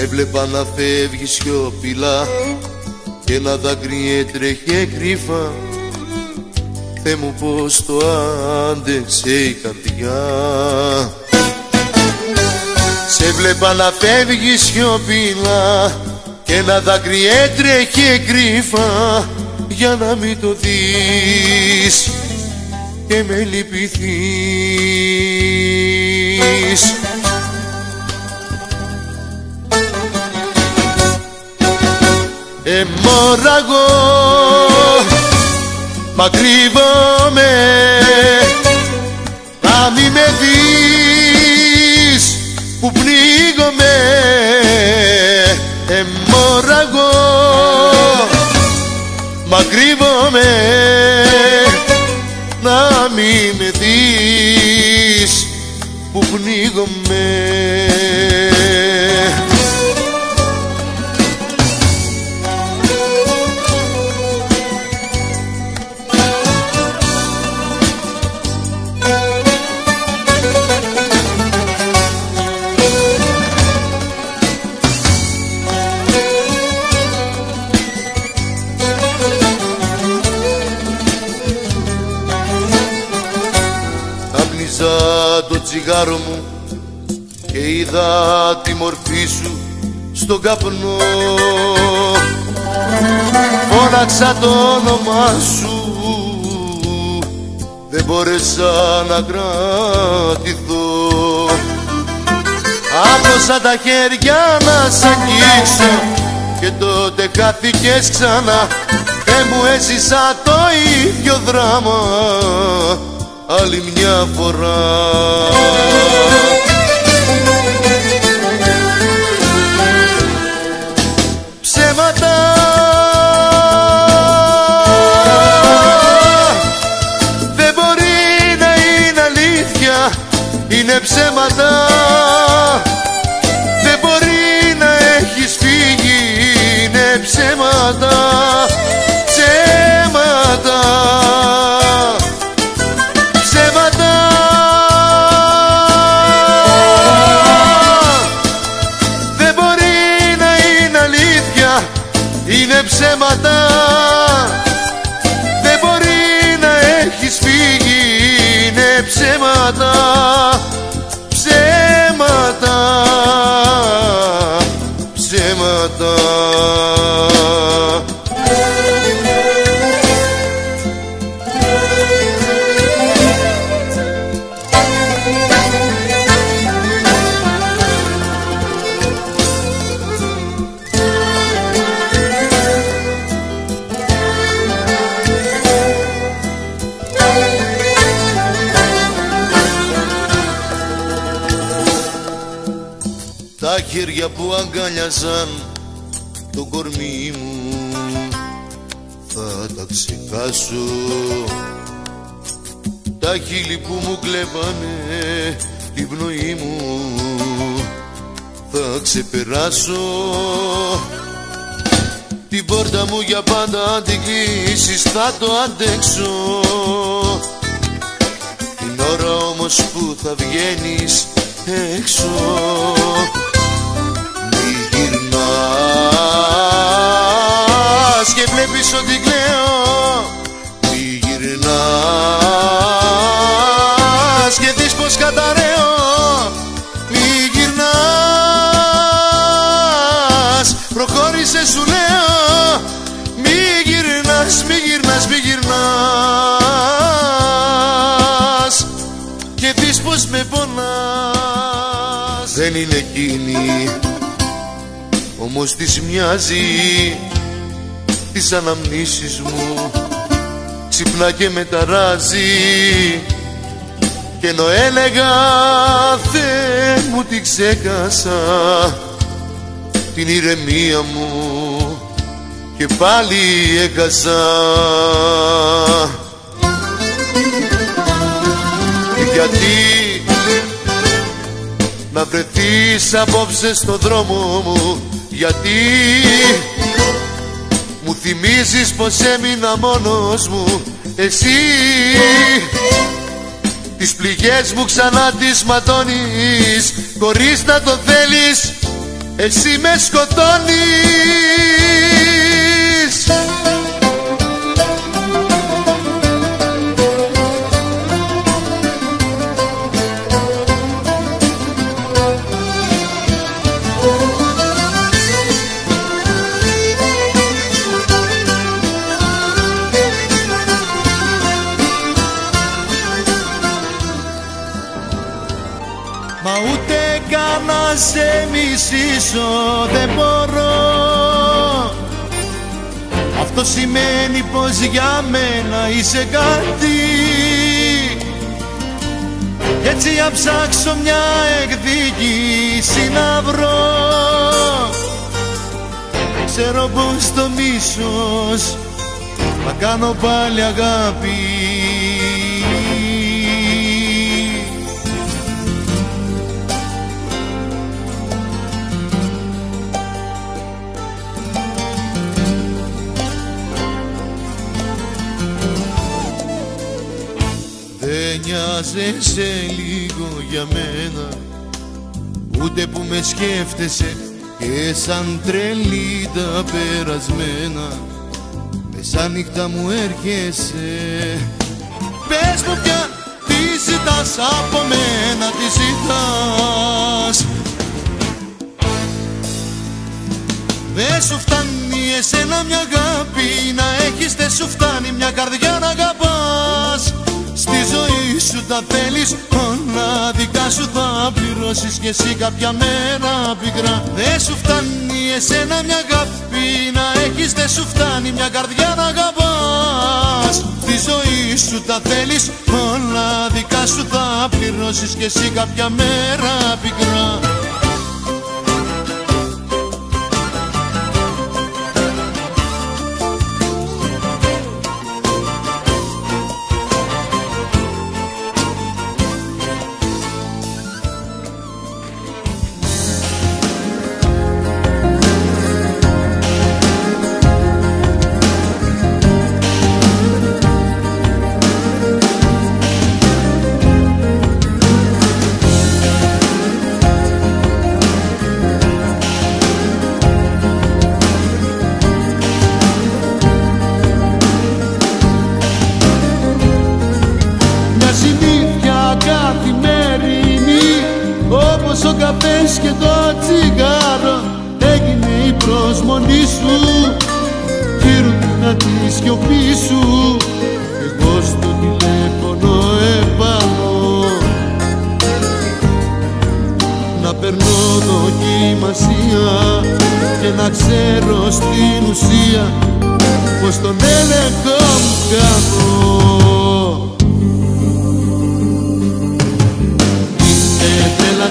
Έβλεπα να φεύγει σιωπηλά και ένα δάκρυ έτρεχε κρύφα. Θεέ μου πως το άντεξε η καρδιά. Σε βλέπα να φεύγει σιωπηλά και ένα δάκρυ έτρεχε κρύφα, για να μην το δεις και με λυπηθείς. Εμόραγω, μα κρύβομαι, να μη με δεις που πνίγομαι. Εμόραγω, μα κρύβομαι, να μη με δεις που πνίγομαι. Το τσιγάρο μου και είδα τη μορφή σου στον καπνό. Φώναξα το όνομά σου, δεν μπόρεσα να κρατηθώ. Άπλωσα τα χέρια να σ' αγγίξω και τότε χάθηκες ξανά. Δεν μου έζησα το ίδιο δράμα άλλη μια φορά. Ψέματα, δεν μπορεί να είναι αλήθεια, είναι ψέματα. Δεν μπορεί να έχεις φύγει, είναι ψέματα. Ψέματα, είναι ψέματα. Δεν μπορεί να έχεις φύγει, είναι ψέματα. Ψέματα, ψέματα. Τα χέρια που αγκάλιαζαν το κορμί μου θα τα ξεχάσω. Τα χείλη που μου κλέβανε την πνοή μου θα ξεπεράσω. Την πόρτα μου για πάντα αν την κλείσεις θα το αντέξω. Την ώρα όμως που θα βγαίνεις έξω και βλέπεις ότι κλαίω. Μη γυρνάς και δεις πως καταραίω. Μη γυρνάς, προχώρησε σου λέω. Μη γυρνάς, μη γυρνάς, μη γυρνάς και δεις πως με πονάς. Δεν είναι εκείνη, όμως της μοιάζει τις αναμνήσεις μου. Ξυπνά και με ταράζει και ενώ έλεγα Θεέ μου την ξέχασα την ηρεμία μου και πάλι έχασα. Γιατί να βρεθείς απόψε στο δρόμο μου, γιατί μου θυμίζεις πως έμεινα μόνος μου. Εσύ τις πληγές μου ξανά τις ματώνεις χωρίς να το θέλεις. εσύ με σκοτώνεις. Μα ούτε καν να σε μισήσω δεν μπορώ. Αυτό σημαίνει πως για μένα είσαι κάτι. Κι έτσι να ψάξω μια εκδίκηση να βρω. Ξέρω πως το μίσος θα κάνω πάλι αγάπη. Δεν νοιάζεσαι λίγο για μένα, ούτε που με σκέφτεσαι και σαν τρελή τα περασμένα. Μεσάνυχτα μου έρχεσαι. Πες μου πια τι ζητάς από μένα, τι ζητάς. Δεν σου φτάνει εσένα μια αγάπη να έχεις, δεν σου φτάνει μια καρδιά να αγαπάς. Στη ζωή σου τα θέλεις όλα, δικά σου θα πληρώσεις κι εσύ κάποια μέρα πικρά. Δεν σου φτάνει εσένα μια αγάπη να έχεις, δεν σου φτάνει μια καρδιά να αγαπάς. Στη ζωή σου τα θέλεις όλα, δικά σου θα πληρώσεις κι εσύ κάποια μέρα πικρά. Όπως ο καφές και το τσιγάρο έγινε η προσμονή σου. Κύρουνα τη σιωπή σου, εγώ στο τηλέφωνο επάνω να περνώ δοκιμασία και να ξέρω στην ουσία πως τον έλεγχο μου κάνω.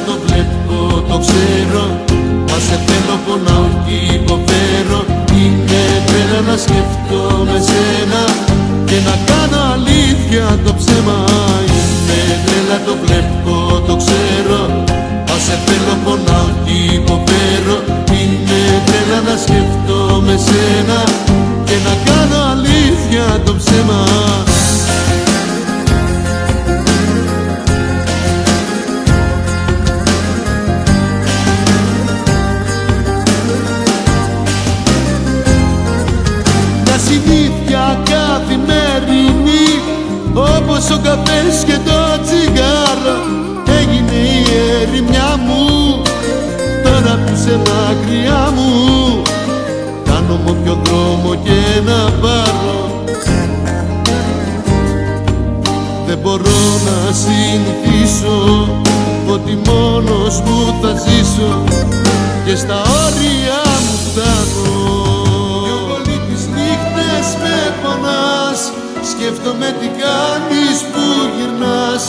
Το βλέπω, το ξέρω, μα σε θέλω πονάω κι υποφέρω. Είναι τρέλα να σκεφτώ με σένα και να κάνω αλήθεια το ψέμα. Είναι τρέλα, το βλέπω, το ξέρω, μα σε θέλω πονάω κι υποφέρω. Είναι τρέλα να σκεφτώ με σένα και να κάνω αλήθεια το ψέμα. Συνήθεια καθημερινή, όπως ο καφές και το τσιγάρο έγινε η ερημιά μου. Τώρα που είσαι μακριά μου κάνω μου ποιο δρόμο και να πάρω. Δεν μπορώ να συνηθίσω ότι μόνος μου θα ζήσω και στα όρια μου φτάνω. Με πονάς, σκέφτομαι τι κάνεις που γυρνάς,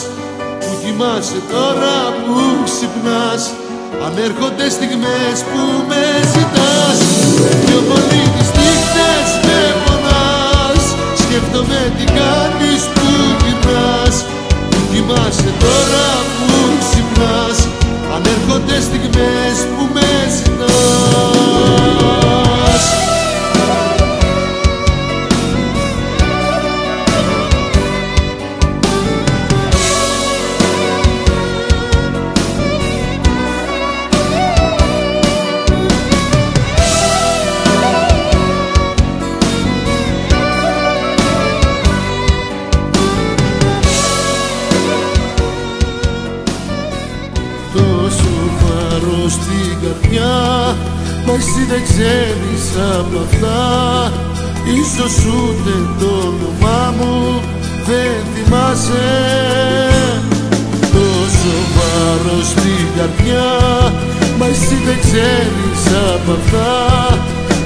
που κοιμάσαι τώρα που ξυπνάς, αν έρχονται στιγμές που με ζητάς. Πιο πολύ τις νύχτες με πονάς, σκέφτομαι τι κάνεις που γυρνάς, που κοιμάσαι τώρα που ξυπνάς, αν έρχονται στιγμές που με ζητάς. εσύ δεν ξέρεις απ' αυτά, ίσως ούτε το όνομά μου δεν θυμάσαι. Τόσο βάρος στην καρδιά, μα εσύ δεν ξέρεις απ' αυτά,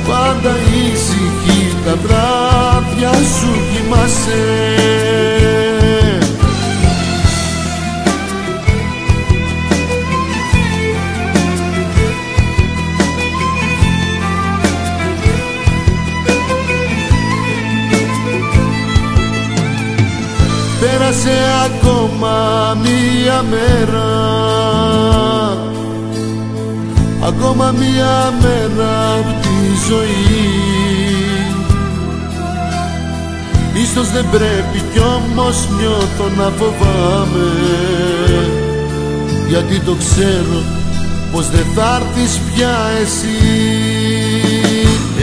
πάντα ήσυχη τα βράδια σου κοιμάσαι. Πέρασε ακόμα μία μέρα, ακόμα μία μέρα απ' τη ζωή. Ίσως δεν πρέπει κι όμως νιώθω να φοβάμαι, γιατί το ξέρω πως δεν θα έρθεις πια εσύ.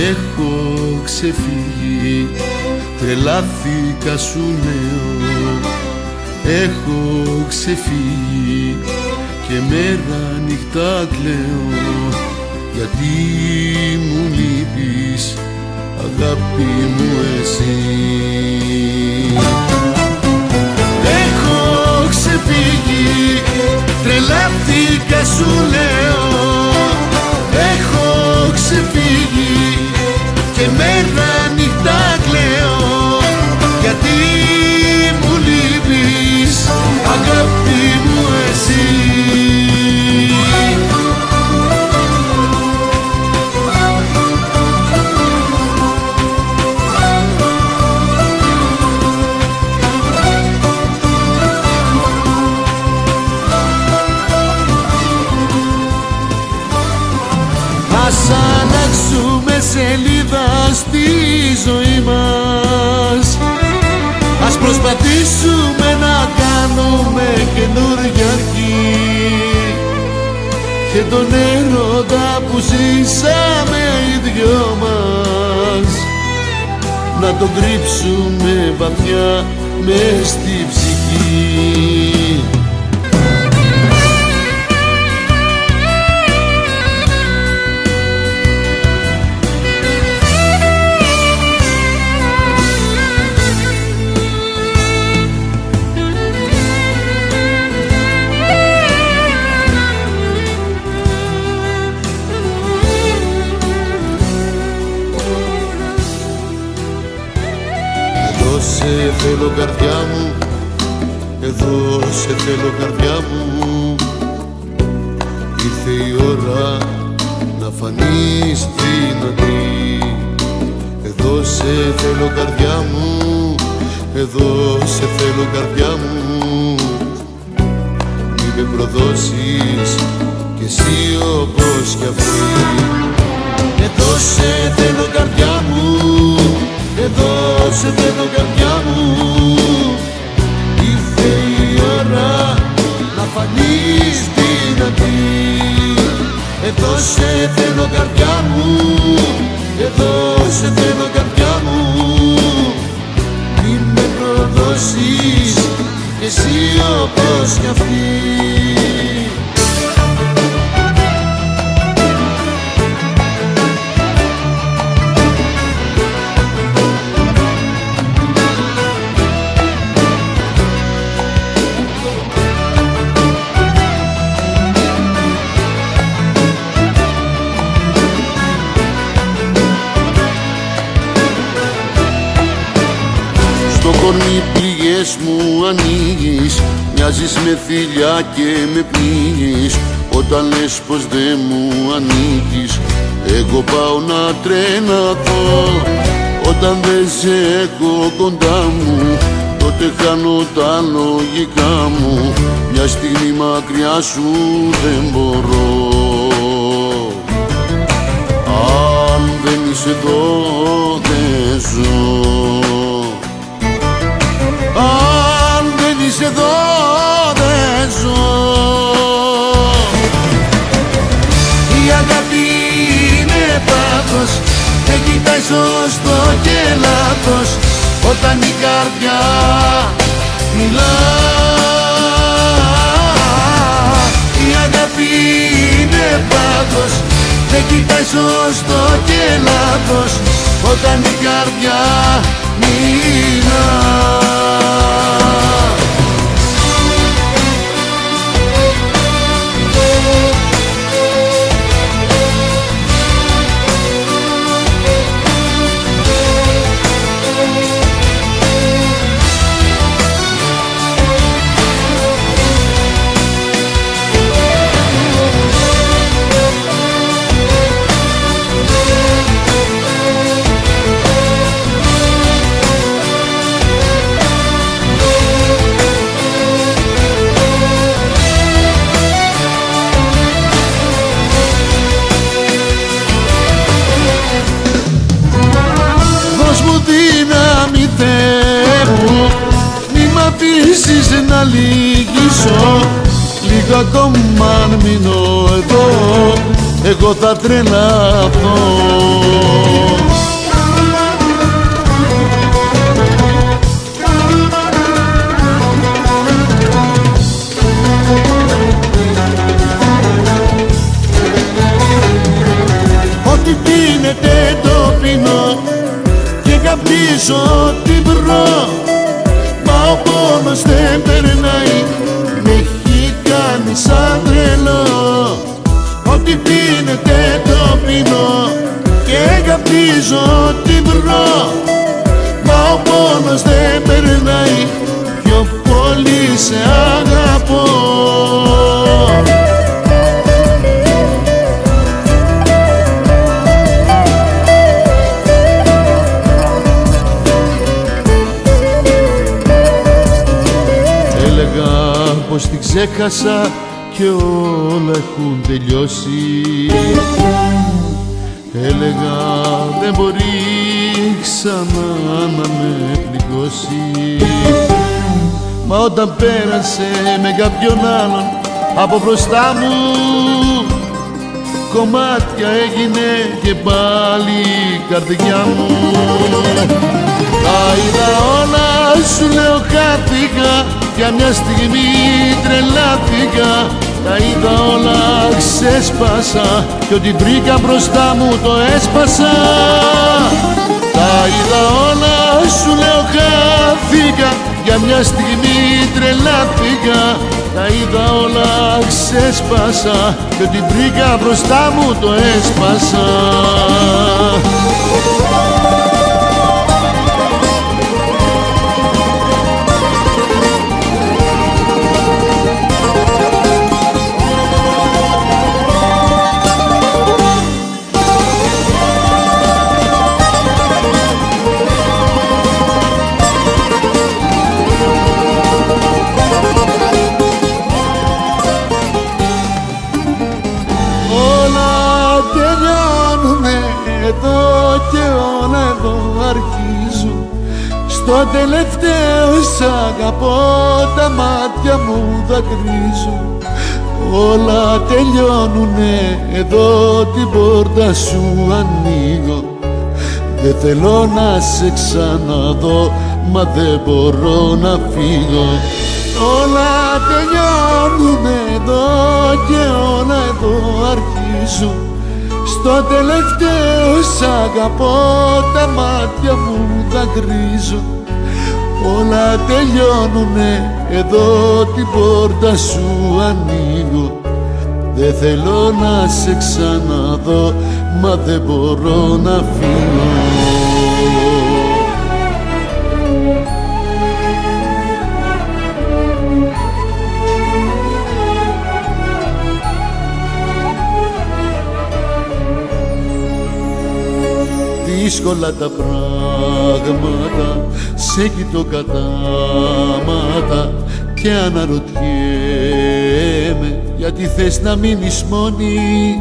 Έχω ξεφύγει, τρελάθηκα σου λέω. Έχω ξεφύγει και μέρα νυχτά κλαίω, γιατί μου λείπεις αγάπη μου εσύ. Έχω ξεφύγει, τρελάθηκα σου λέω. Έχω ξεφύγει και μέρα νυχτά κλαίω, γιατί μου λείπεις αγάπη μου εσύ. Ας αλλάξουμε σελίδα στη ζωή μας, ας προσπαθήσουμε να κάνουμε καινούρια αρχή, και τον έρωτα που ζήσαμε οι δυο μας να τον κρύψουμε βαθιά μες στη ψυχή. Σε θέλω καρδιά μου, εδώ σε θέλω καρδιά μου. Ήρθε η ώρα να φανείς δυνατή. Εδώ σε θέλω καρδιά μου, εδώ σε θέλω καρδιά μου. Μη με προδώσεις κι εσύ όπως κι αυτή. Εδώ σε θέλω καρδιά μου, εδώ σε θέλω καρδιά μου. Ήρθε η ώρα να φανείς δυνατή. Εδώ σε θέλω καρδιά μου, εδώ σε θέλω καρδιά μου. Μη με προδώσεις κι εσύ όπως κι αυτή. Στο κορμί πληγές μου ανοίγεις, μοιάζεις με θηλιά και με πνίγεις. Όταν λες πως δεν μου ανήκεις, εγώ πάω να τρεναθώ. Όταν δεν σε έχω κοντά μου, τότε χάνω τα λογικά μου. Μια στιγμή μακριά σου δεν μπορώ. Αν δεν είσαι εδώ δεν ζω. Αν δεν είσαι εδώ δεν ζω. Η αγάπη είναι πάθος, δεν κοιτάει σωστό και λάθος. Όταν η καρδιά μιλά, η αγάπη είναι πάθος, δεν κοιτάει σωστό και λάθος όταν η καρδιά μιλά. Δύναμη Θεέ μου, μη μ' αφήσεις να λυγίσω. Λίγο ακόμα αν μείνω εδώ, εγώ θα τρελαθώ. Ό,τι πίνεται το πίνω και καπνίζω την βρω, μα ο πόνος δεν περνάει, με έχει κάνει σαν τρελό. Ό,τι πίνεται το πίνω και καπνίζω την βρω, μα ο πόνος δεν περνάει, πιο πολύ σε αγαπώ. Πως την ξέχασα και όλα έχουν τελειώσει. Έλεγα δεν μπορεί ξανά να με πληγώσει. Μα όταν πέρασε με κάποιον άλλον από μπροστά μου, κομμάτια έγινε και πάλι η καρδιά μου. Τα είδα όλα, σου λέω χάθηκα, για μια στιγμή τρελάθηκα. Τα είδα όλα, ξέσπασα κι ό,τι βρήκα μπροστά μου το έσπασα. Τα είδα όλα, σου λέω χάθηκα, για μια στιγμή τρελάθηκα. Τα είδα όλα, ξέσπασα κι ό,τι βρήκα μπροστά μου το έσπασα. Εδώ και όλα εδώ αρχίζουν. Στο τελευταίο σ' αγαπώ, τα μάτια μου δακρύζουν. Όλα τελειώνουνε, εδώ την πόρτα σου ανοίγω. Δεν θέλω να σε ξαναδώ, μα δεν μπορώ να φύγω. Όλα τελειώνουνε εδώ και όλα εδώ αρχίζουν. Στο τελευταίο σ' αγαπώ, τα μάτια μου δακρύζουν. Όλα τελειώνουνε, εδώ την πόρτα σου ανοίγω. Δεν θέλω να σε ξαναδώ, μα δεν μπορώ να φύγω. Δύσκολα τα πράγματα, σε κοιτώ κατάματα και αναρωτιέμαι γιατί θες να μείνεις μόνη.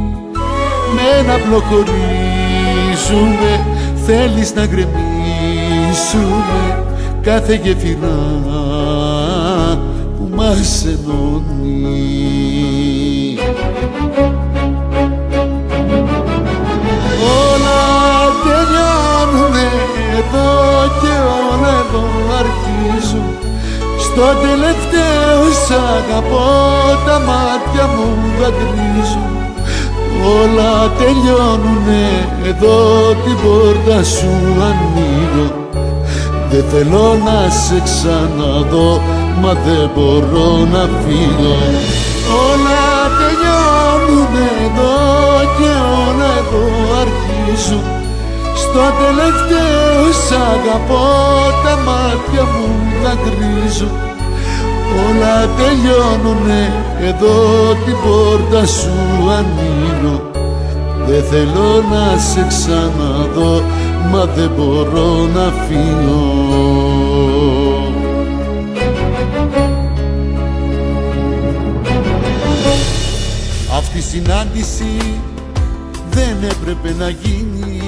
Με ένα απλό χωρίζουμε, θέλεις να γκρεμίσουμε κάθε γεφυρά που μας ενώνει. Εδώ και όλα εδώ αρχίζουν. Στο τελευταίο σ' αγαπώ, τα μάτια μου δακρύζουν. όλα τελειώνουνε, εδώ την πόρτα σου ανοίγω. Δεν θέλω να σε ξαναδώ, μα δεν μπορώ να φύγω. Όλα τελειώνουνε εδώ και όλα εδώ αρχίζουν. Στο τελευταίο σ' αγαπώ, τα μάτια μου δακρύζουν. Όλα τελειώνουνε, εδώ την πόρτα σου ανοίγω. Δεν θέλω να σε ξαναδώ, μα δεν μπορώ να φύγω. Αυτή η συνάντηση δεν έπρεπε να γίνει.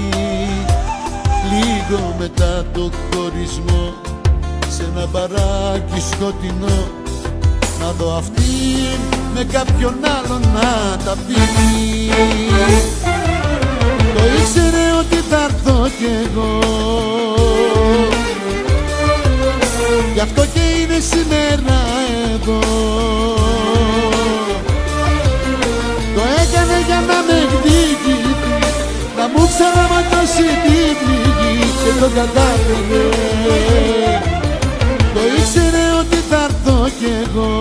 Λίγο μετά το χωρισμό, σε ένα μπαράκι σκοτεινό, να δω αυτή με κάποιον άλλον να τα πίνει. Το ήξερε ότι θα έρθω κι εγώ, γι' αυτό και είναι σήμερα εδώ. Το έκανε για να με εκδικηθεί, να μου ξαναματώσει την πληγή, και το κατάφερε. Το ήξερε ότι θα έρθω κι εγώ,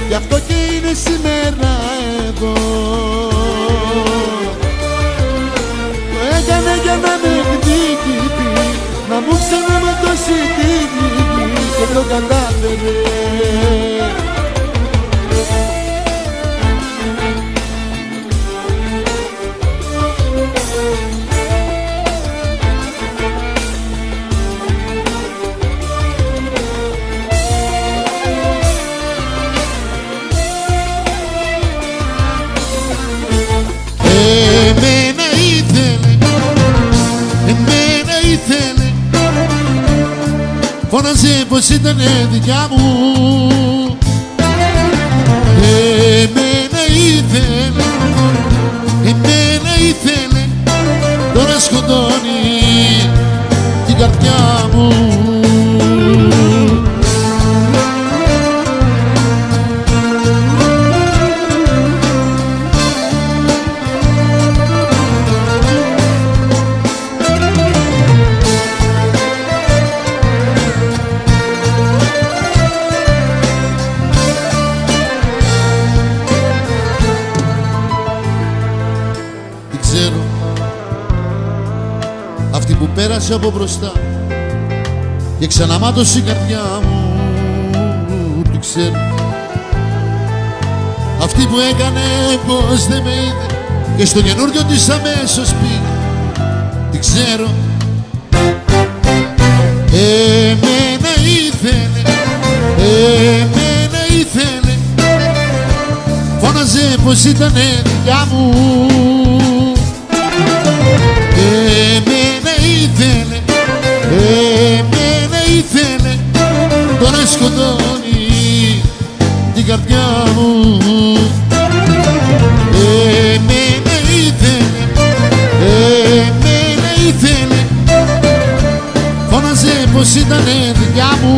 γι' αυτό και είναι σήμερα εδώ. Το έκανε για να με εκδικηθεί, να μου ξαναματώσει την πληγή, και το κατάφερε. Φώναζε πως ήτανε δικιά μου. Εμένα ήθελε, τώρα σκοτώνει την καρδιά μου. Αυτή που πέρασε από μπροστά και ξαναμάτωσε η καρδιά μου, τι ξέρω. Αυτή που έκανε πως δεν με είδε και στο καινούριο της αμέσως πήγε, τι ξέρω. Εμένα ήθελε, φώναζε πως ήτανε δικιά μου. Εμένα ήθελε, τώρα σκοτώνει την καρδιά μου. Εμένα ήθελε, φώναζε πως ήτανε δικιά μου.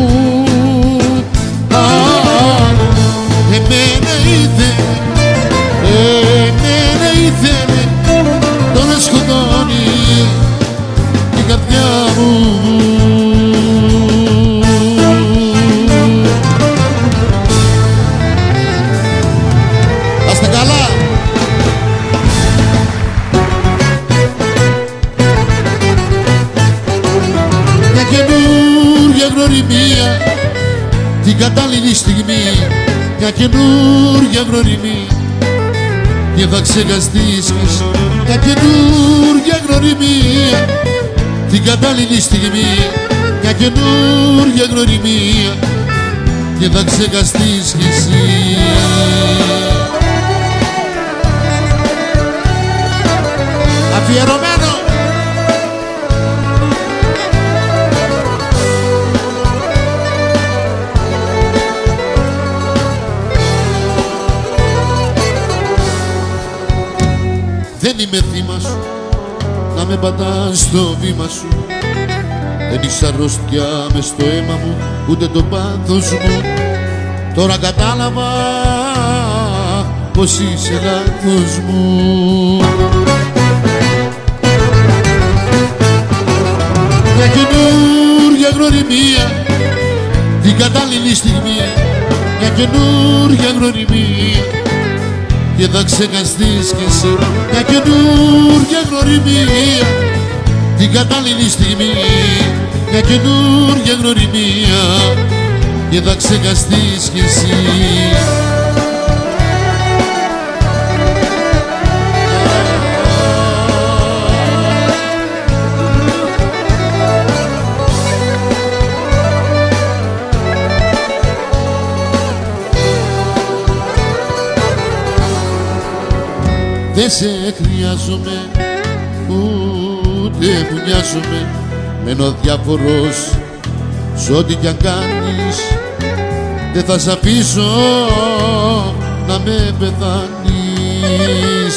Εμένα ήθελε, τώρα σκοτώνει την καρδιά μου. Άστε καλά. Μια καινούργια γνωριμία, την κατάλληλη στιγμή. Μια καινούργια γνωριμία και θα ξεχαστείς. Μια καινούργια γνωριμία, την κατάλληλη στιγμή. Μια καινούργια γνωριμία και θα ξεχαστείς κι εσύ. Αφιερωμένο. Δεν είμαι θύμα σου, να με πατάς στο βήμα σου. Δεν είσαι αρρώστια μες στο αίμα μου, ούτε το πάθος μου. Τώρα κατάλαβα πως είσαι λάθος μου. Μια καινούργια γνωριμία την κατάλληλη στιγμή, μια καινούργια γνωριμία και θα ξεχαστείς κι εσύ. Μια καινούργια γνωριμία την κατάλληλη στιγμή, μια καινούργια γνωριμία και θα ξεχαστείς κι εσύ. Δεν σε χρειάζομαι, ούτε που νοιάζομαι. Μένω διαφορός σ' ό,τι κι αν κάνεις. Δεν θα σ' αφήσω να με πεθάνεις.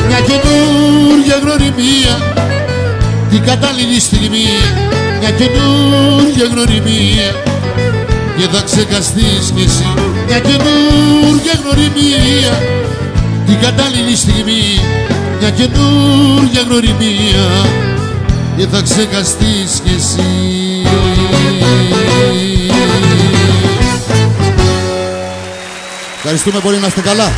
Μια καινούργια γνωριμία την κατάλληλη στιγμή, μια καινούργια γνωριμία και θα ξεχαστείς κι εσύ. Μια καινούργια γνωριμία την κατάλληλη στιγμή, μια καινούργια γνωριμία και θα ξεχαστείς κι εσύ. Ευχαριστούμε πολύ, να είστε καλά.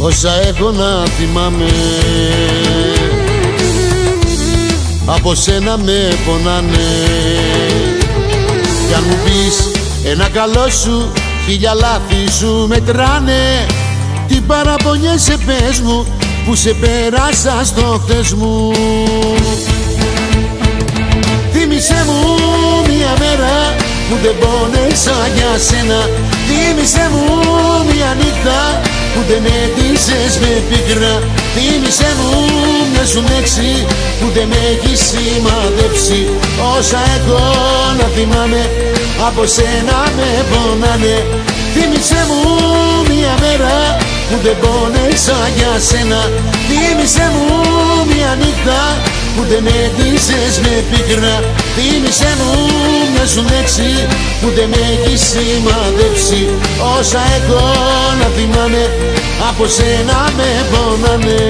Όσα έχω να θυμάμαι από σένα με πονάνε. Κι αν μου πεις ένα καλό σου, χίλια λάθη σου μετράνε. Τι παραπονιέσαι πες μου που σε πέρασα στο χτες μου. Θύμισε μου μια μέρα που δεν πόνεσα για σένα. Θύμισε μου μια νύχτα που δεν έτησες με πίκρα. Θύμισε μου μια σου λέξη που δεν με έχει σημαδέψει. Όσα έχω να θυμάμαι από σένα με πονάνε. Θύμισε μου μια μέρα που δεν πόνεσα για σένα. Θύμισε μου μια νύχτα που δεν έτησες με πίκρα. Θύμισε μου μια σου λέξη που δεν με έχει σημαδέψει. Όσα έχω να θυμάμαι από σένα με πονάνε.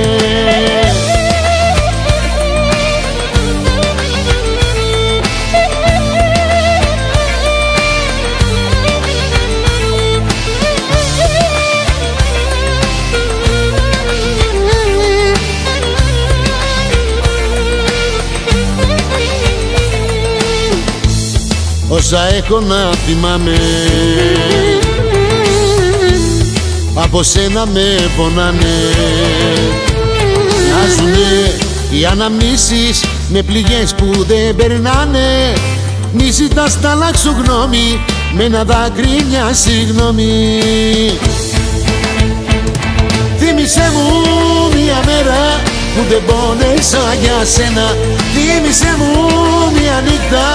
Όσα έχω να θυμάμαι από σένα με πονάνε. Μοιάζουνε οι αναμνήσεις με πληγές που δεν περνάνε. Μη ζητάς να αλλάξω γνώμη με ένα δάκρυ μια συγγνώμη. Θύμισε μου μια μέρα που δεν πόνεσα για σένα. Θύμισε μου μια νύχτα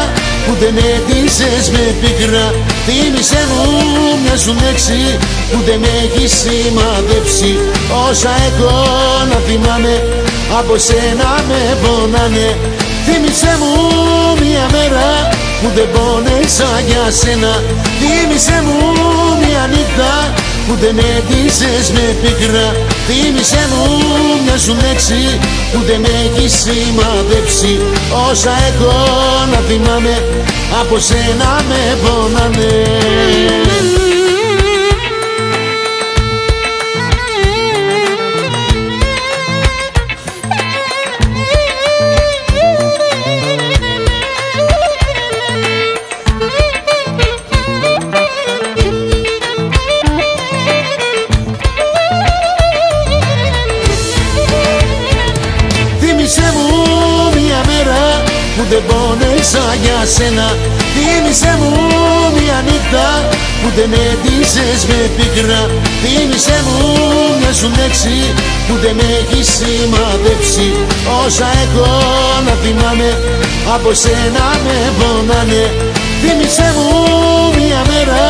που δεν έτησες με πίκρα. Θύμισε μου μια σου λέξη που δεν με έχει σημαδέψει. Όσα έχω να θυμάμαι από σένα με πονάνε. Θύμισε μου μια μέρα που δεν πόνεσα για σένα. Θύμισε μου μια νύχτα που δεν έτησες με πίκρα. Θύμισε μου μια σου λέξη που δεν με έχει σημαδέψει. Όσα έχω να θυμάμαι από σένα με πονάνε. Θύμισε μου μια μέρα που δεν πόνεσα πόνεσα για σένα. Θύμισε μου μια νύχτα που δεν έτυχες με πίκρα. Θύμισε μου μια σου λέξη που δεν με έχει σημαδέψει. Όσα έχω να θυμάμαι από σένα με πονάνε. Θύμισε μου μια μέρα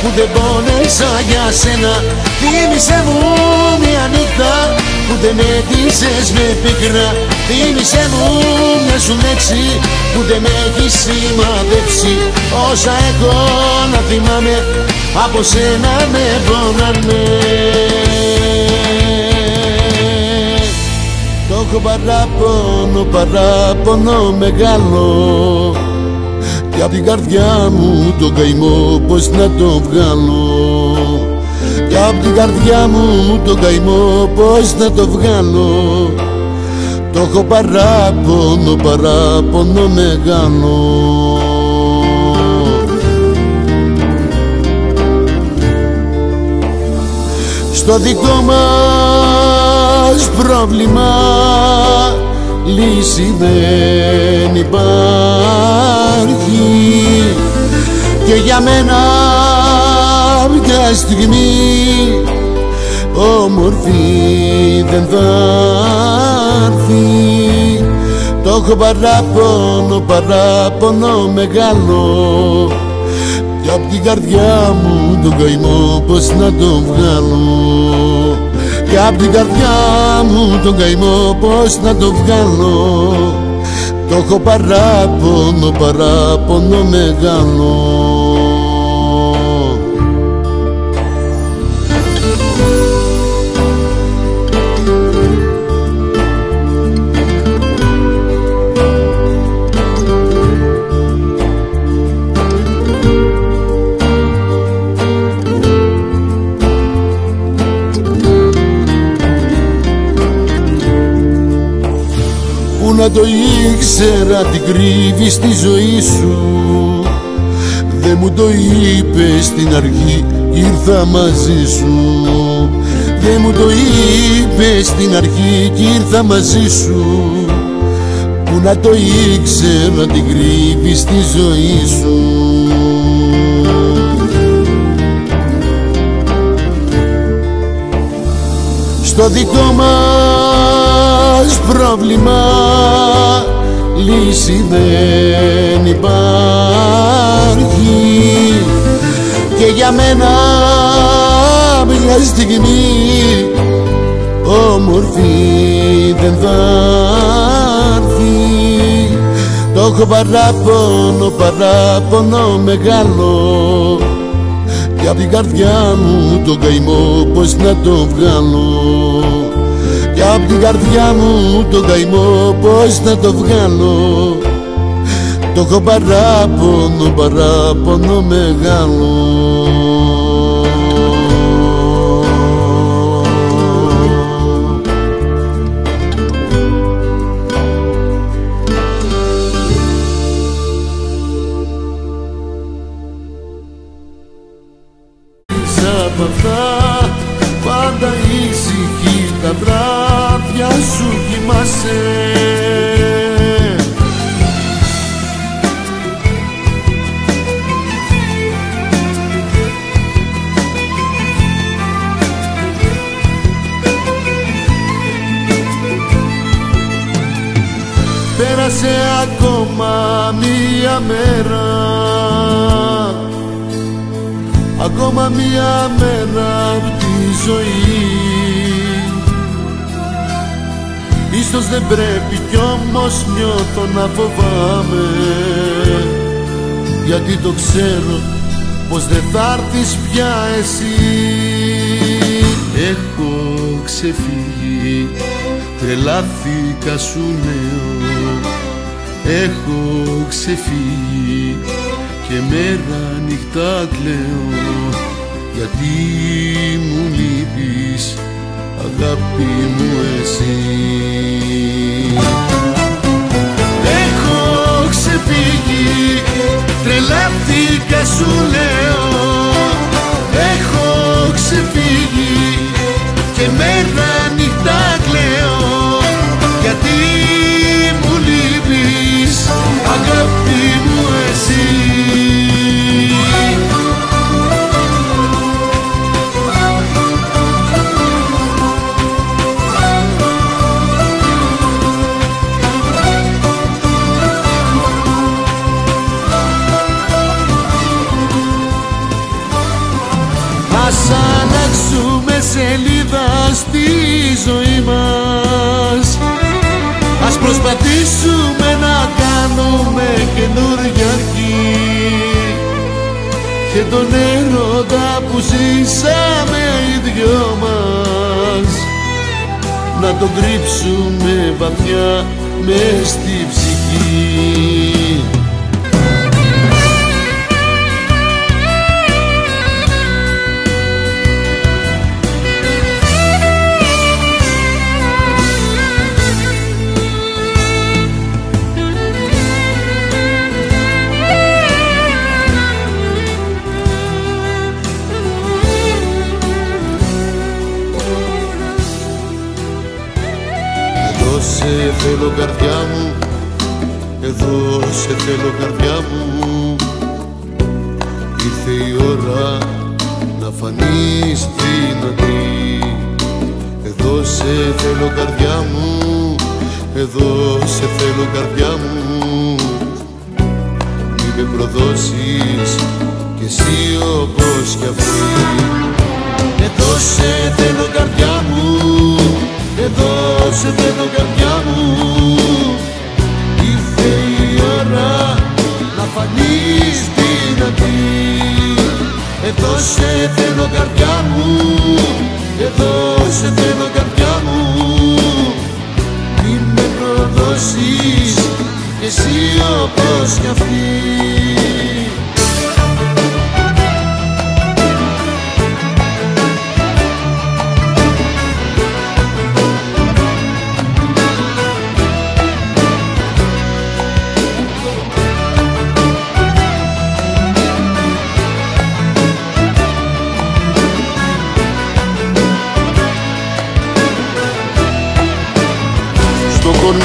που δεν πόνεσα για σένα. Θύμισε μου μια νύχτα που δεν έτυχες με πίκρα. Θύμισε μου μια σου λέξη που δεν με έχει σημαδέψει. Όσα έχω να θυμάμαι από σένα με πονάνε. Το έχω παράπονο μεγάλο κι απ' την καρδιά μου το καημό πως να το βγάλω. Κι απ' την καρδιά μου το καημό πως να το βγάλω. Το έχω παράπονο μεγάλο. Στο δικό μας πρόβλημα λύση δεν υπάρχει. Και για μένα μια στιγμή όμορφη δεν θα έρθει. Το έχω παράπονο μεγάλο κι απ' την καρδιά μου τον καημό πως να το βγάλω. Κι απ' την καρδιά μου τον καημό πως να το βγάλω. Το έχω παράπονο μεγάλο. Να το ήξερα την κρύβεις στη ζωή σου. Δε μου το είπες στην αρχή ήρθα μαζί σου. Δε μου το είπες στην αρχή κι ήρθα μαζί σου. Που να το ήξερα την κρύβεις στη ζωή σου. Στο δικό μας πρόβλημα λύση δεν υπάρχει. Και για μένα μια στιγμή όμορφη δεν θα έρθει. Το έχω παράπονο μεγάλο κι απ' την καρδιά μου τον καημό πως να το βγάλω. Κι απ' την καρδιά μου τον καημό πως να το βγάλω. Το έχω παράπονο μεγάλο. Απ' αυτά πάντα ήσυχη τα βράδια σου κοιμάσαι. Πέρασε ακόμα μία μέρα, ακόμα μία μέρα απ' τη ζωή. Ίσως δεν πρέπει κι όμως νιώθω να φοβάμαι, γιατί το ξέρω πως δεν θα έρθεις πια εσύ. Έχω ξεφύγει, τρελάθηκα σου νέο. Έχω ξεφύγει και μέρα νυχτά κλαίω, γιατί μου λείπεις αγάπη μου εσύ. Έχω ξεφύγει, τρελάθηκα σου λέω. Έχω ξεφύγει και μέρα νυχτά κλαίω, γιατί μου λείπεις αγάπη στη ζωή μας. Ας προσπαθήσουμε να κάνουμε καινούρια αρχή και τον έρωτα που ζήσαμε οι δυο μας να τον κρύψουμε βαθιά μες στη ψυχή. Σε θέλω καρδιά μου, εδώ σε θέλω καρδιά μου. Ήρθε η ώρα να φανείς δυνατή. Εδώ σε θέλω καρδιά μου, εδώ σε θέλω καρδιά μου. Μη με προδώσεις κι εσύ όπως κι αυτή. Εδώ σε θέλω καρδιά μου, εδώ σε θέλω καρδιά μου. Ήρθε η ώρα να φανείς δυνατή. Εδώ σε θέλω καρδιά μου, εδώ σε θέλω καρδιά μου. Μη με προδώσεις κι εσύ όπως κι αυτή.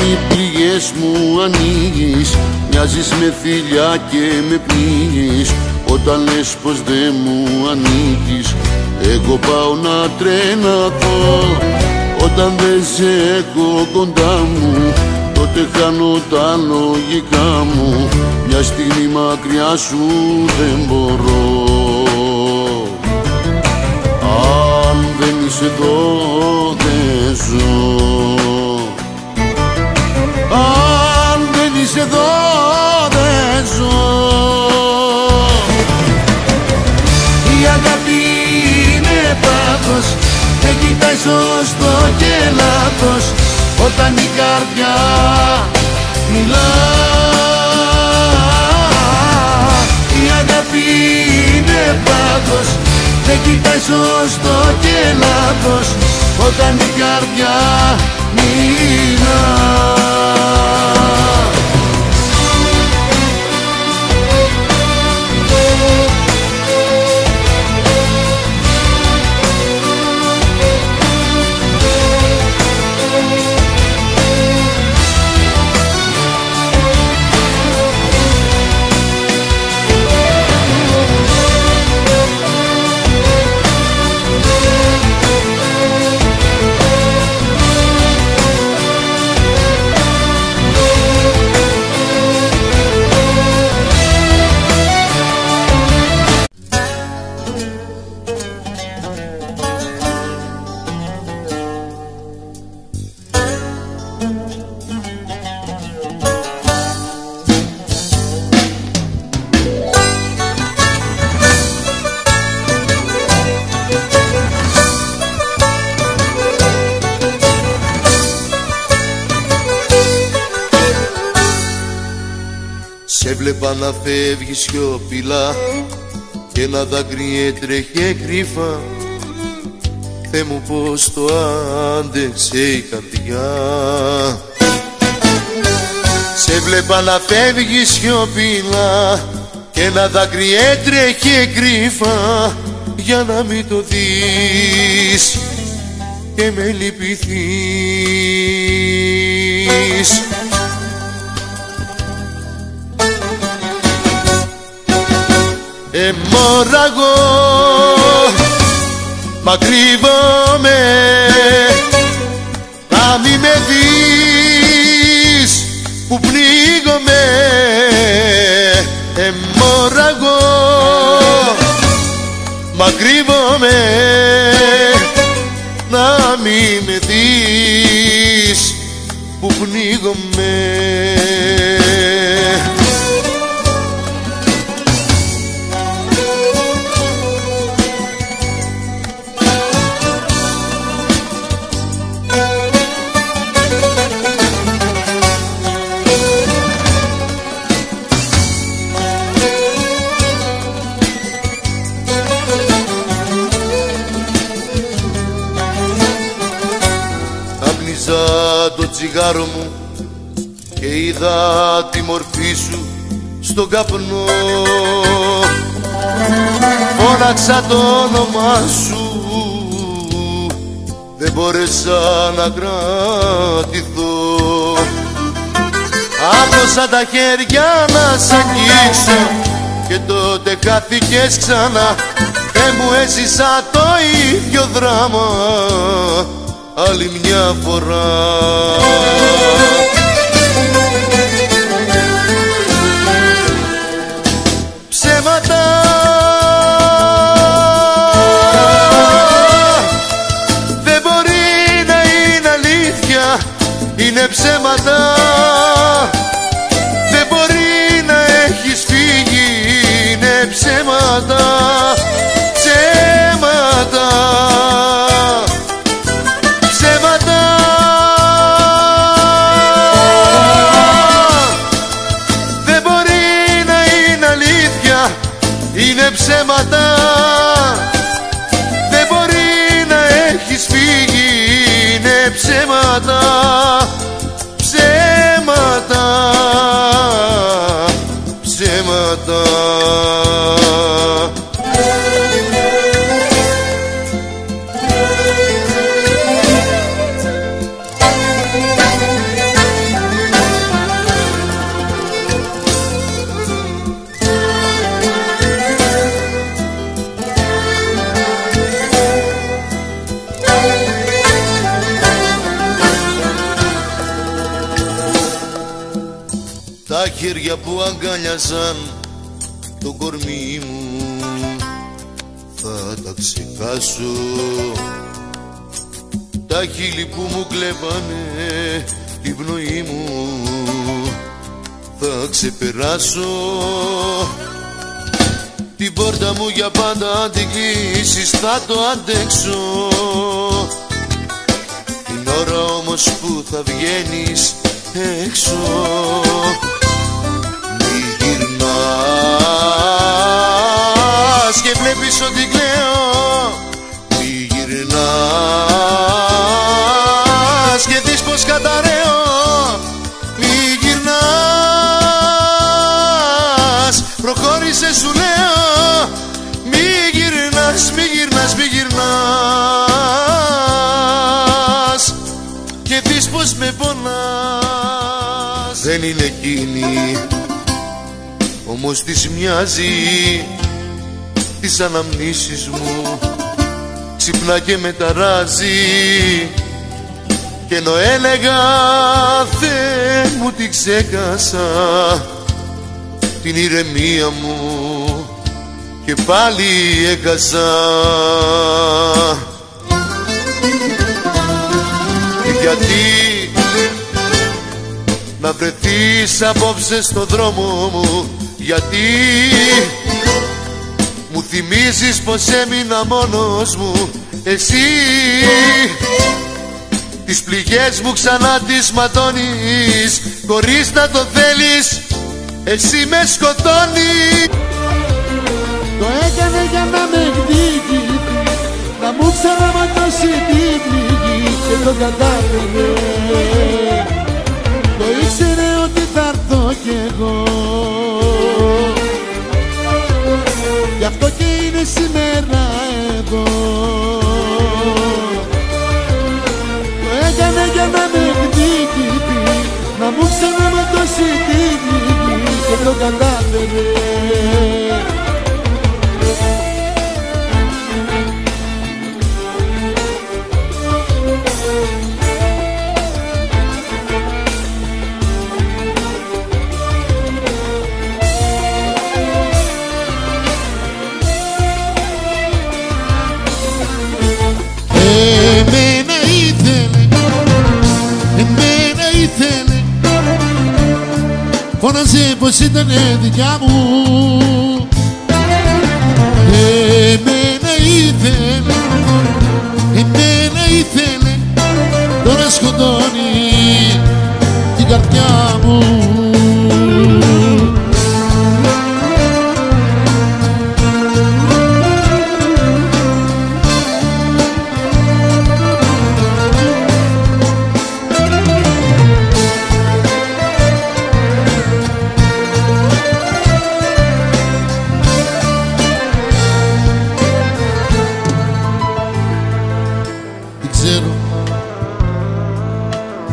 Οι πληγές μου ανοίγεις, μοιάζεις με θηλιά και με πνίγεις. Όταν λες πως δεν μου ανήκεις, εγώ πάω να τρεναθώ. Όταν δεν σε έχω κοντά μου, τότε χάνω τα λογικά μου. Μια στιγμή μακριά σου δεν μπορώ. Αν δεν είσαι εδώ δεν ζω. Αν δεν είσαι εδώ δεν ζω. Η αγάπη είναι πάθος, δεν κοιτάει σωστό και λάθος. Όταν η καρδιά μιλά, η αγάπη είναι πάθος, δεν κοιτάει σωστό και λάθος. Όταν η καρδιά μιλά. Σε βλέπα να φεύγεις σιωπηλά και ένα δάκρυ έτρεχε κρύφα. Θεέ μου πως το άντεξε η καρδιά. Σε βλέπα να φεύγεις σιωπηλά και ένα δάκρυ έτρεχε κρύφα. Για να μην το δεις και με λυπηθείς. Μωράγω, μα κρύβομαι να μη με δεις που πνίγομαι. Μωράγω, μα κρύβομαι να μη με δεις που πνίγομαι. Το τσιγάρο μου και είδα τη μορφή σου στον καπνό. Φώναξα το όνομά σου, δεν μπόρεσα να κρατηθώ. Άπλωσα τα χέρια να σ' αγγίξω και τότε χάθηκες ξανά. Δεν μου έζησα το ίδιο δράμα άλλη μια φορά. Ψέματα δεν μπορεί να είναι αλήθεια, είναι ψέματα. Δεν μπορεί να έχεις φύγει, είναι ψέματα. Ψέματα. Είναι ψέματα, δεν μπορεί να έχεις φύγει, είναι ψέματα, ψέματα, ψέματα. Τα χέρια που αγκάλιαζαν το κορμί μου θα τα ξεχάσω. Τα χείλη που μου κλέβανε την πνοή μου θα ξεπεράσω. Την πόρτα μου για πάντα αν την κλείσεις θα το αντέξω. Την ώρα όμως που θα βγαίνεις έξω και βλέπεις ότι κλαίω. Μη γυρνάς και δεις πως καταραίω. Μη γυρνάς, προχώρησε σου λέω. Μη γυρνάς, μη γυρνάς, μη γυρνάς και δεις πως με πονάς. Δεν είναι εκείνη, όμως της μοιάζει τις αναμνήσεις μου. Ξυπνά και με ταράζει και ενώ έλεγα Θεέ μου την ξέχασα την ηρεμία μου και πάλι έχασα. Γιατί να βρεθείς απόψε στο δρόμο μου, γιατί μου θυμίζεις πως έμεινα μόνος μου. Εσύ τις πληγές μου ξανά τις ματώνεις, χωρίς να το θέλεις, εσύ με σκοτώνεις. Το έκανε για να με εκδίκει, να μου ξαναματώσει την πληγή και το κατάφερε. Το ήξερε ότι θα έρθω κι εγώ, γι' αυτό και είναι σήμερα εδώ. Το έκανε για να με εκδίκει, να μου ξαναματώσει την πληγή και το κατάφερε. φώναζε πως ήτανε δικιά μου. Εμένα ήθελε, εμένα ήθελε, τώρα σκοτώνει την καρδιά μου.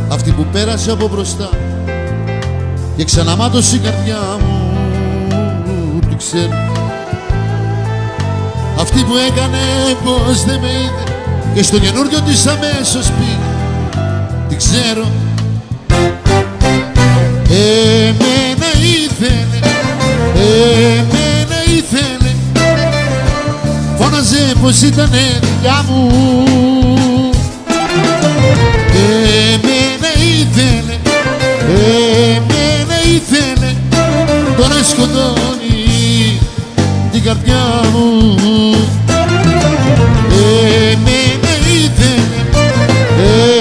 Αυτή που πέρασε από μπροστά και ξαναμάτωσε η καρδιά μου, τι ξέρω. Αυτή που έκανε πως δεν με είδε και στο καινούριο της αμέσως πήγε, τι ξέρω. Εμένα ήθελε, εμένα ήθελε, φώναζε πως ήτανε δικιά μου. Εμένα ήθελε, εμένα ήθελε, τώρα σκοτώνει την καρδιά μου. Εμένα ήθελε,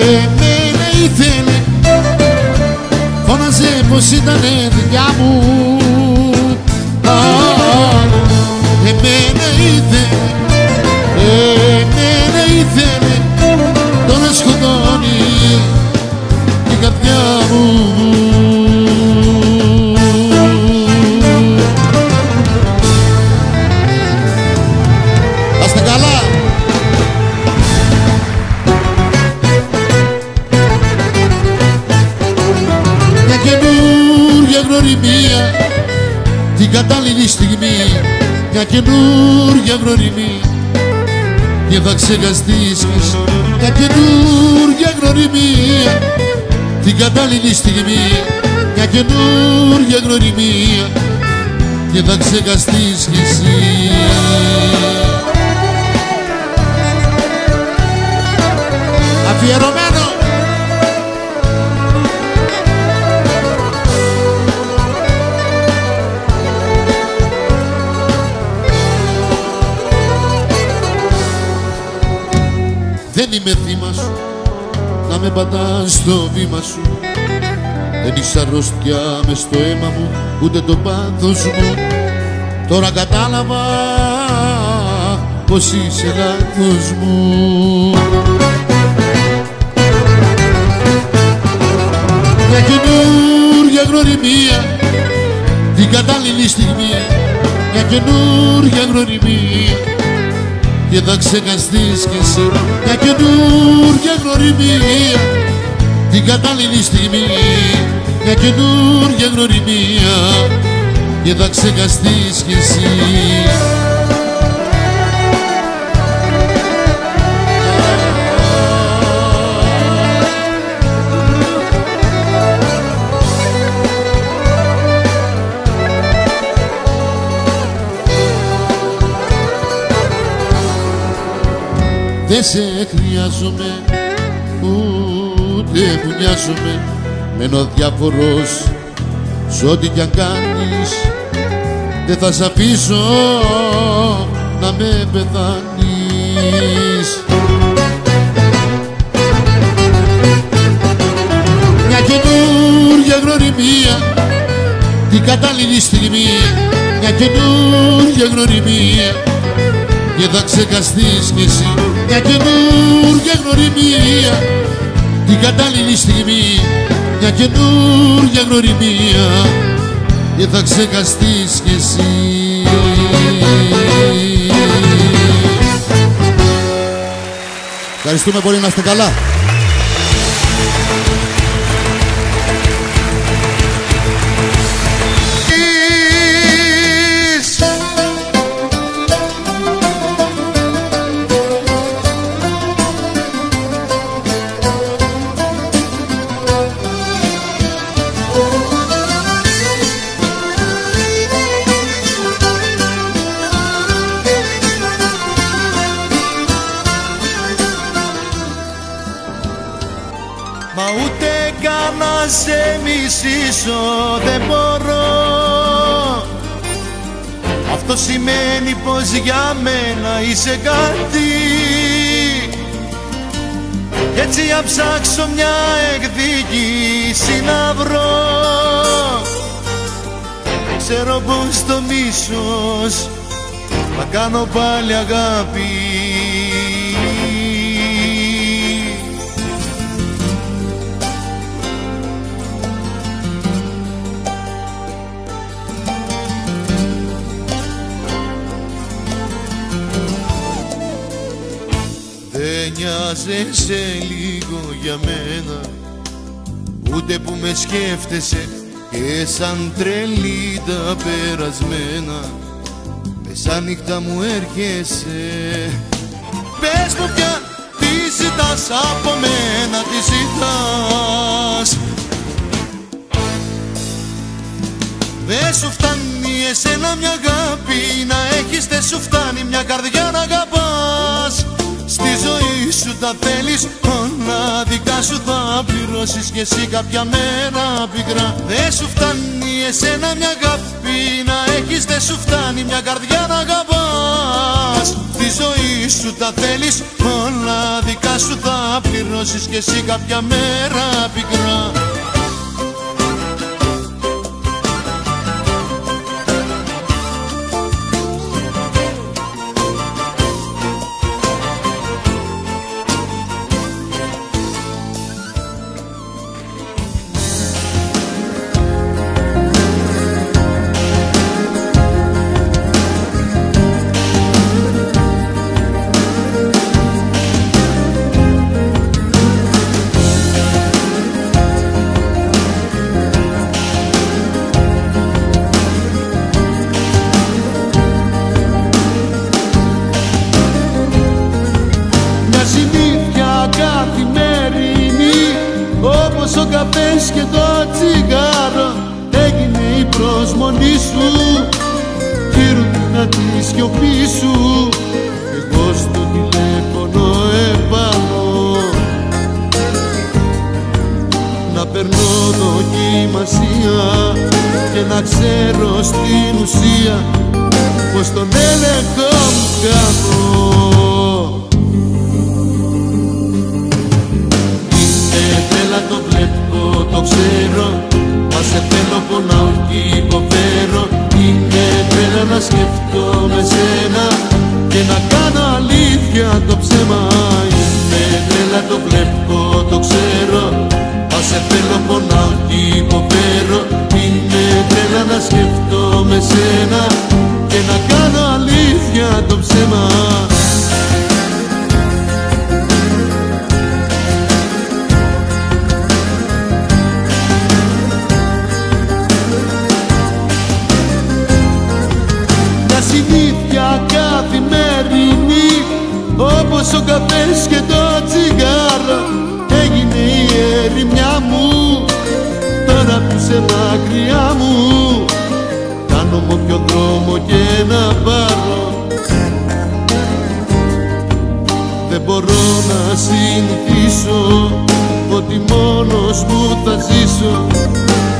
εμένα ήθελε, φώναζε πως ήτανε δικιά μου. Εμένα ήθελε, εμένα ήθελε, τώρα σκοτώνει την καρδιά μου. Άστε καλά. Μια καινούργια γνωριμία την κατάλληλη στιγμή, μια καινούργια γνωριμία και θα ξεχαστείς μια καινούργια γνωριμία την κατάλληλη στιγμή, μια καινούργια γνωριμία και θα ξεχαστείς κι εσύ. Αφιερωμένο. Δεν είμαι θύμα σου, να με πατάς στο βήμα σου. Δεν είσαι αρρώστια μες στο αίμα μου, ούτε το πάθος μου. Τώρα κατάλαβα πως είσαι λάθος μου. Μια καινούργια γνωριμία την κατάλληλη στιγμή, μια καινούργια γνωριμία και θα ξεχαστείς κι εσύ. Μια καινούργια γνωριμία την κατάλληλη στιγμή, μια καινούργια γνωριμία και θα ξεχαστείς κι εσύ. Δεν σε χρειάζομαι, ούτε που νοιάζομαι, μένω αδιάφορος σ' ό,τι κι αν κάνεις. Δεν θα σ' αφήσω να με πεθάνεις. Μια καινούργια γνωριμία την κατάλληλη στιγμή, μια καινούργια γνωριμία και θα ξεχαστείς κι εσύ. Μια καινούργια γνωριμία την κατάλληλη στιγμή, μια καινούργια γνωριμία και θα ξεχαστείς κι εσύ. Ευχαριστούμε πολύ, να είστε καλά. μα ούτε καν να σε μισήσω δεν μπορώ. Αυτό σημαίνει πως για μένα είσαι κάτι, κι έτσι να ψάξω μια εκδίκηση να βρω. Ξέρω πως το μίσος θα κάνω πάλι αγάπη. Δεν νοιάζεσαι λίγο για μένα, ούτε που με σκέφτεσαι και σαν τρελή τα περασμένα. Μεσάνυχτα μου έρχεσαι. Πες μου πια τι ζητάς από μένα, τι ζητάς. Δεν σου φτάνει εσένα μια αγάπη να έχεις, δεν σου φτάνει μια καρδιά να αγαπάς. Στη ζωή σου τα θέλεις όλα, δικά σου θα πληρώσεις κι εσύ κάποια μέρα πικρά. Δεν σου φτάνει εσένα μια αγάπη να έχεις, δεν σου φτάνει μια καρδιά να αγαπάς. Στη ζωή σου τα θέλεις όλα, δικά σου θα πληρώσεις κι εσύ κάποια μέρα πικρά. Όπως ο καφές και το τσιγάρο έγινε η προσμονή σου, κύρουνα τη σιωπή σου. Εγώ στο τηλέφωνο επάνω να περνώ δοκιμασία και να ξέρω στην ουσία πως τον έλεγχο μου κάνω. Το βλέπω, το ξέρω, μα σε θέλω πονάω κι υποφέρω. Είναι τρέλα να σκεφτώ με σένα και να κάνω αλήθεια το ψέμα. Είναι τρέλα, το βλέπω, το ξέρω, μα σε θέλω πονάω κι υποφέρω. Είναι τρέλα να σκεφτώ με σένα και να κάνω αλήθεια το ψέμα. Συνήθεια καθημερινή, όπως ο καφές και το τσιγάρο έγινε η ερημιά μου. Τώρα που είσαι μακριά μου κάνω μου όποιο δρόμο και να πάρω. Δεν μπορώ να συνηθίσω ότι μόνος μου θα ζήσω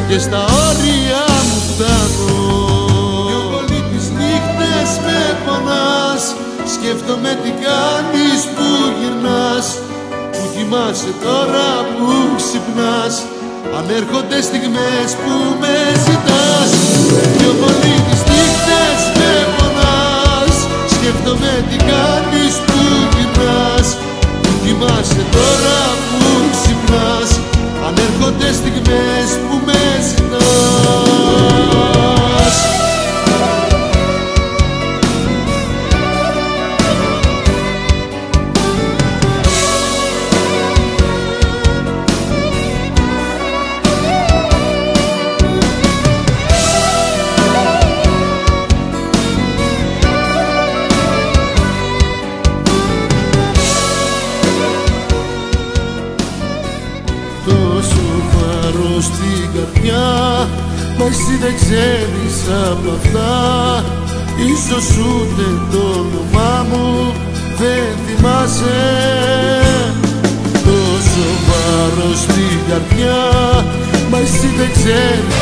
και στα όρια μου φτάνω. Με πονάς, σκέφτομαι τι κάνεις που γυρνάς, που κοιμάσαι τώρα που ξυπνάς, αν έρχονται στιγμές που με ζητάς. Πιο πολύ τις νύχτες με πονάς, σκέφτομαι τι κάνεις που γυρνάς, που κοιμάσαι τώρα που ξυπνάς, αν έρχονται στιγμές που με ζητάς. Στην καρδιά, μα εσύ δεν ξέρεις απ' αυτά. Ίσως ούτε το όνομά μου δεν θυμάσαι. Τόσο βάρος άρρωστη καρδιά, μα εσύ δεν ξέρεις.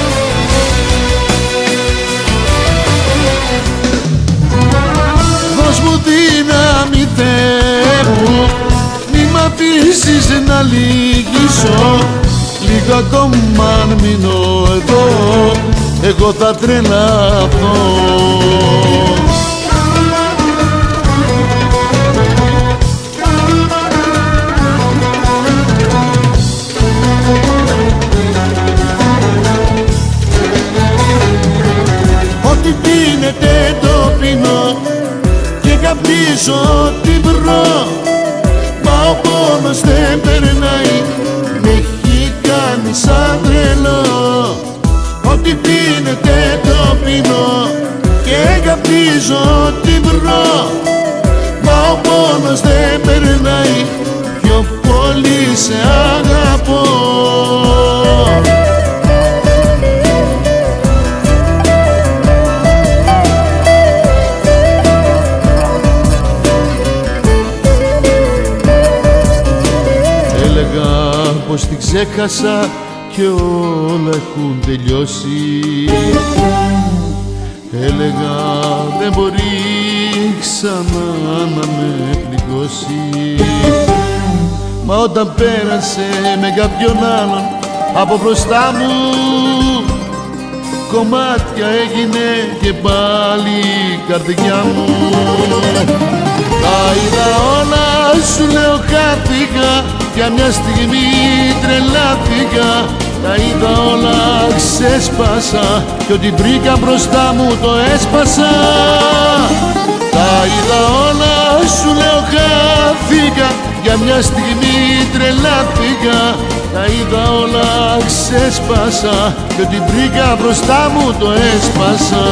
Δώσ' μου δύναμη, Θεέ μου, μη μ' αφήσεις να λυγίσω. Λίγο ακόμα αν μείνω εδώ, εγώ θα τρελαθώ. Ό,τι πίνεται το πίνω και καπνίζω την βρω, μα ο πόνος δεν περνάει, με έχει κάνει σαν τρελό. Ό,τι πίνεται το πίνω και καπνίζω την βρω, μα ο πόνος δεν περνάει, πιο πολύ σε αγαπώ. Πως την ξέχασα και όλα έχουν τελειώσει. Έλεγα δεν μπορεί ξανά να με πληγώσει. Μα όταν πέρασε με κάποιον άλλον από μπροστά μου, κομμάτια έγινε και πάλι η καρδιά μου. Τα είδα όλα, σου λέω χάθηκα, για μια στιγμή τρελάθηκα. Τα είδα όλα, ξέσπασα κι ό,τι βρήκα μπροστά μου το έσπασα. Τα είδα όλα, σου λέω χάθηκα, για μια στιγμή τρελάθηκα. Τα είδα όλα, ξέσπασα κι ό,τι βρήκα μπροστά μου το έσπασα.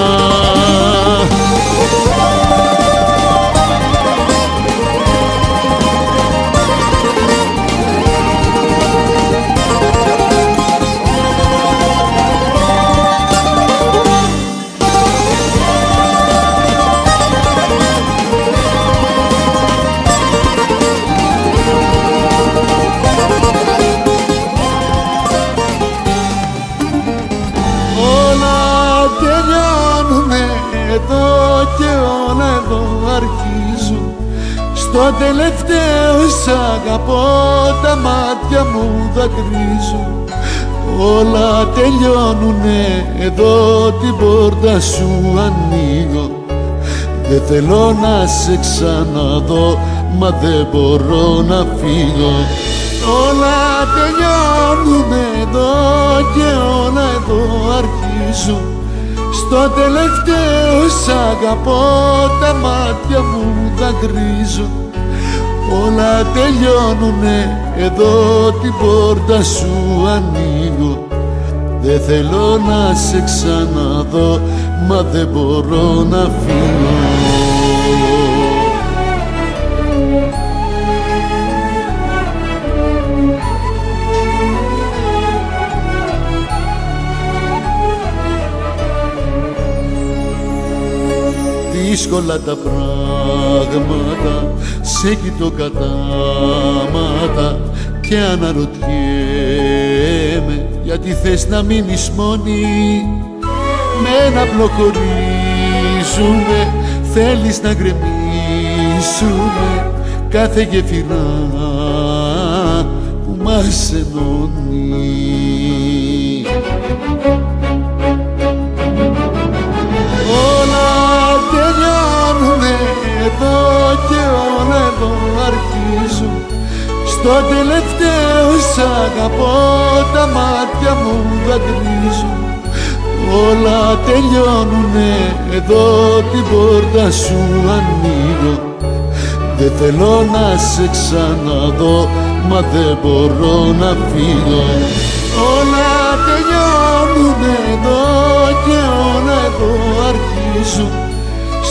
Εδώ και όλα εδώ αρχίζουν. Στο τελευταίο σ' αγαπώ, τα μάτια μου δακρύζουν. Όλα τελειώνουνε, εδώ την πόρτα σου ανοίγω. Δεν θέλω να σε ξαναδώ, μα δεν μπορώ να φύγω. Όλα τελειώνουνε εδώ και όλα εδώ αρχίζουν. Στο τελευταίο σ' αγαπώ, τα μάτια μου δακρύζουν. Όλα τελειώνουνε, εδώ την πόρτα σου ανοίγω. Δεν θέλω να σε ξαναδώ, μα δεν μπορώ να φύγω. Δύσκολα τα πράγματα, σε κοιτώ κατάματα και αναρωτιέμαι γιατί θες να μείνεις μόνη. Με ένα απλό χωρίζουμε, θέλεις να γκρεμίσουμε κάθε γεφυρά που μας ενώνει. Εδώ και όλα εδώ αρχίζουν. Στο τελευταίο σ' αγαπώ, τα μάτια μου δακρύζουν. Όλα τελειώνουνε, εδώ την πόρτα σου ανοίγω. Δεν θέλω να σε ξαναδώ, μα δεν μπορώ να φύγω. Όλα τελειώνουνε, εδώ και όλα εδώ αρχίζουν.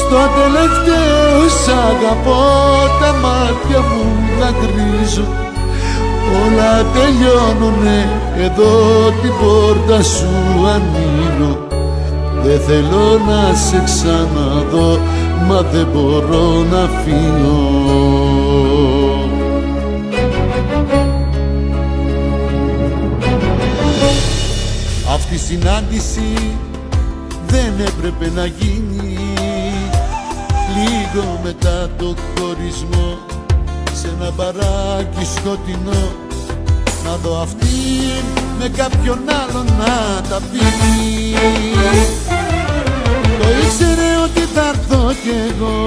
Στο τελευταίο σ' αγαπώ, τα μάτια μου δακρύζουν. Όλα τελειώνουνε, εδώ την πόρτα σου ανοίγω. Δεν θέλω να σε ξαναδώ, μα δεν μπορώ να φύγω. συνάντηση δεν έπρεπε να γίνει. Λίγο μετά το χωρισμό, σε ένα μπαράκι σκοτεινό, να δω αυτή με κάποιον άλλον να τα πίνει. Το ήξερε ότι θα έρθω κι εγώ